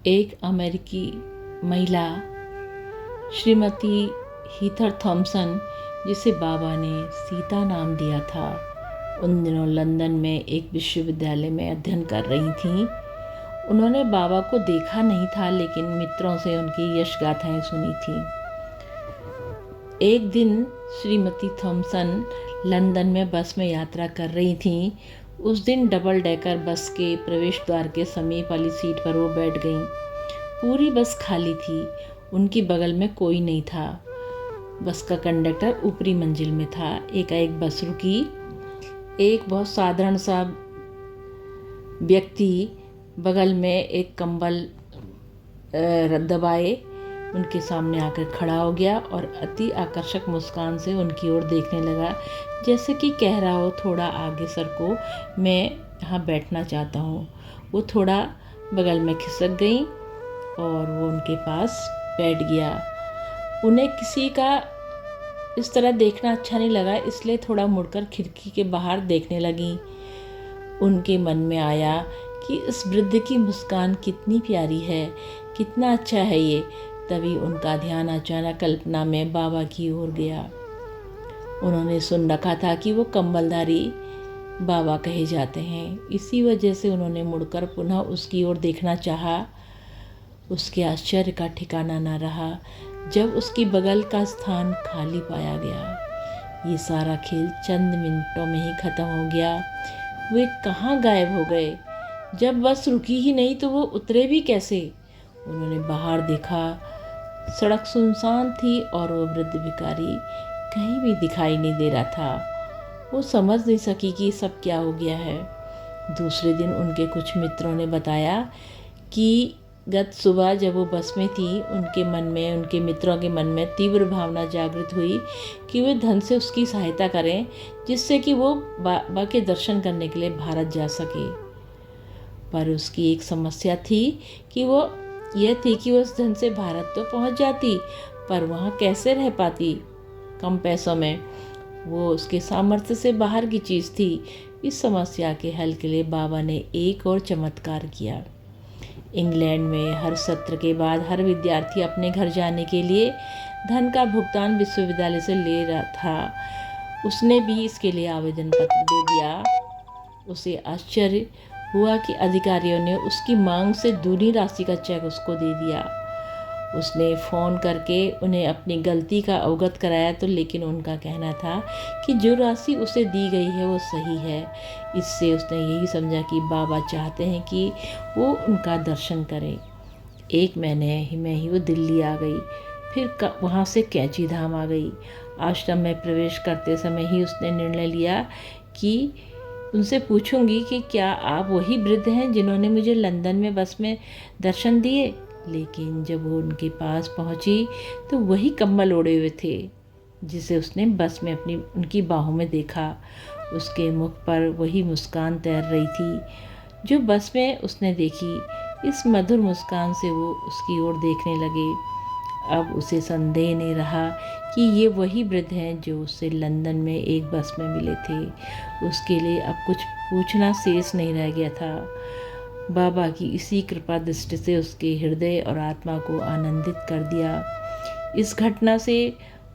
एक अमेरिकी महिला श्रीमती हीथर थॉमसन, जिसे बाबा ने सीता नाम दिया था, उन दिनों लंदन में एक विश्वविद्यालय में अध्ययन कर रही थीं। उन्होंने बाबा को देखा नहीं था, लेकिन मित्रों से उनकी यश गाथाएं सुनी थीं। एक दिन श्रीमती थॉमसन लंदन में बस में यात्रा कर रही थीं। उस दिन डबल डेकर बस के प्रवेश द्वार के समीप वाली सीट पर वो बैठ गईं। पूरी बस खाली थी, उनकी बगल में कोई नहीं था। बस का कंडक्टर ऊपरी मंजिल में था। एकाएक बस रुकी। एक बहुत साधारण सा व्यक्ति बगल में एक कंबल दबाए उनके सामने आकर खड़ा हो गया और अति आकर्षक मुस्कान से उनकी ओर देखने लगा, जैसे कि कह रहा हो, थोड़ा आगे सरको, मैं यहाँ बैठना चाहता हूँ। वो थोड़ा बगल में खिसक गई और वो उनके पास बैठ गया। उन्हें किसी का इस तरह देखना अच्छा नहीं लगा, इसलिए थोड़ा मुड़कर खिड़की के बाहर देखने लगी। उनके मन में आया कि इस वृद्ध की मुस्कान कितनी प्यारी है, कितना अच्छा है ये। तभी उनका ध्यान अचानक कल्पना में बाबा की ओर गया। उन्होंने सुन रखा था कि वो कंबलधारी बाबा कहे जाते हैं, इसी वजह से उन्होंने मुड़कर पुनः उसकी ओर देखना चाहा। उसके आश्चर्य का ठिकाना न रहा जब उसकी बगल का स्थान खाली पाया गया। ये सारा खेल चंद मिनटों में ही खत्म हो गया। वे कहाँ गायब हो गए? जब बस रुकी ही नहीं तो वो उतरे भी कैसे? उन्होंने बाहर देखा, सड़क सुनसान थी और वो वृद्ध भिखारी कहीं भी दिखाई नहीं दे रहा था। वो समझ नहीं सकी कि सब क्या हो गया है। दूसरे दिन उनके कुछ मित्रों ने बताया कि गत सुबह जब वो बस में थी, उनके मित्रों के मन में तीव्र भावना जागृत हुई कि वे धन से उसकी सहायता करें, जिससे कि वो बाबा के दर्शन करने के लिए भारत जा सके। पर उसकी एक समस्या थी कि वो उस धन से भारत तो पहुंच जाती, पर वहाँ कैसे रह पाती कम पैसों में। वो उसके सामर्थ्य से बाहर की चीज़ थी। इस समस्या के हल के लिए बाबा ने एक और चमत्कार किया। इंग्लैंड में हर सत्र के बाद हर विद्यार्थी अपने घर जाने के लिए धन का भुगतान विश्वविद्यालय से ले रहा था। उसने भी इसके लिए आवेदन पत्र दे दिया। उसे आश्चर्य हुआ कि अधिकारियों ने उसकी मांग से दूनी राशि का चेक उसको दे दिया। उसने फ़ोन करके उन्हें अपनी गलती का अवगत कराया, तो लेकिन उनका कहना था कि जो राशि उसे दी गई है वो सही है। इससे उसने यही समझा कि बाबा चाहते हैं कि वो उनका दर्शन करें। एक महीने में ही वो दिल्ली आ गई। फिर वहाँ से कैंची धाम आ गई। आश्रम में प्रवेश करते समय ही उसने निर्णय लिया कि उनसे पूछूंगी कि क्या आप वही वृद्ध हैं जिन्होंने मुझे लंदन में बस में दर्शन दिए। लेकिन जब वो उनके पास पहुंची तो वही कंबल ओढ़े हुए थे जिसे उसने बस में उनकी बाहों में देखा। उसके मुख पर वही मुस्कान तैर रही थी जो बस में उसने देखी। इस मधुर मुस्कान से वो उसकी ओर देखने लगे। अब उसे संदेह नहीं रहा कि ये वही वृद्ध हैं जो उससे लंदन में एक बस में मिले थे। उसके लिए अब कुछ पूछना शेष नहीं रह गया था। बाबा की इसी कृपा दृष्टि से उसके हृदय और आत्मा को आनंदित कर दिया। इस घटना से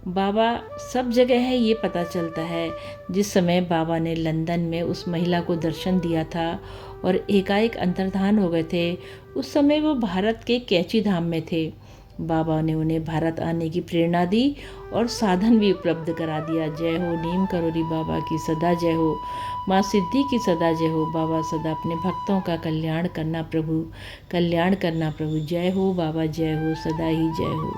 बाबा सब जगह है ये पता चलता है। जिस समय बाबा ने लंदन में उस महिला को दर्शन दिया था और एकाएक अंतर्धान हो गए थे, उस समय वो भारत के कैंची धाम में थे। बाबा ने उन्हें भारत आने की प्रेरणा दी और साधन भी उपलब्ध करा दिया। जय हो नीम करोली बाबा की सदा जय हो, माँ सिद्धि की सदा जय हो। बाबा सदा अपने भक्तों का कल्याण करना प्रभु, कल्याण करना प्रभु। जय हो बाबा, जय हो, सदा ही जय हो।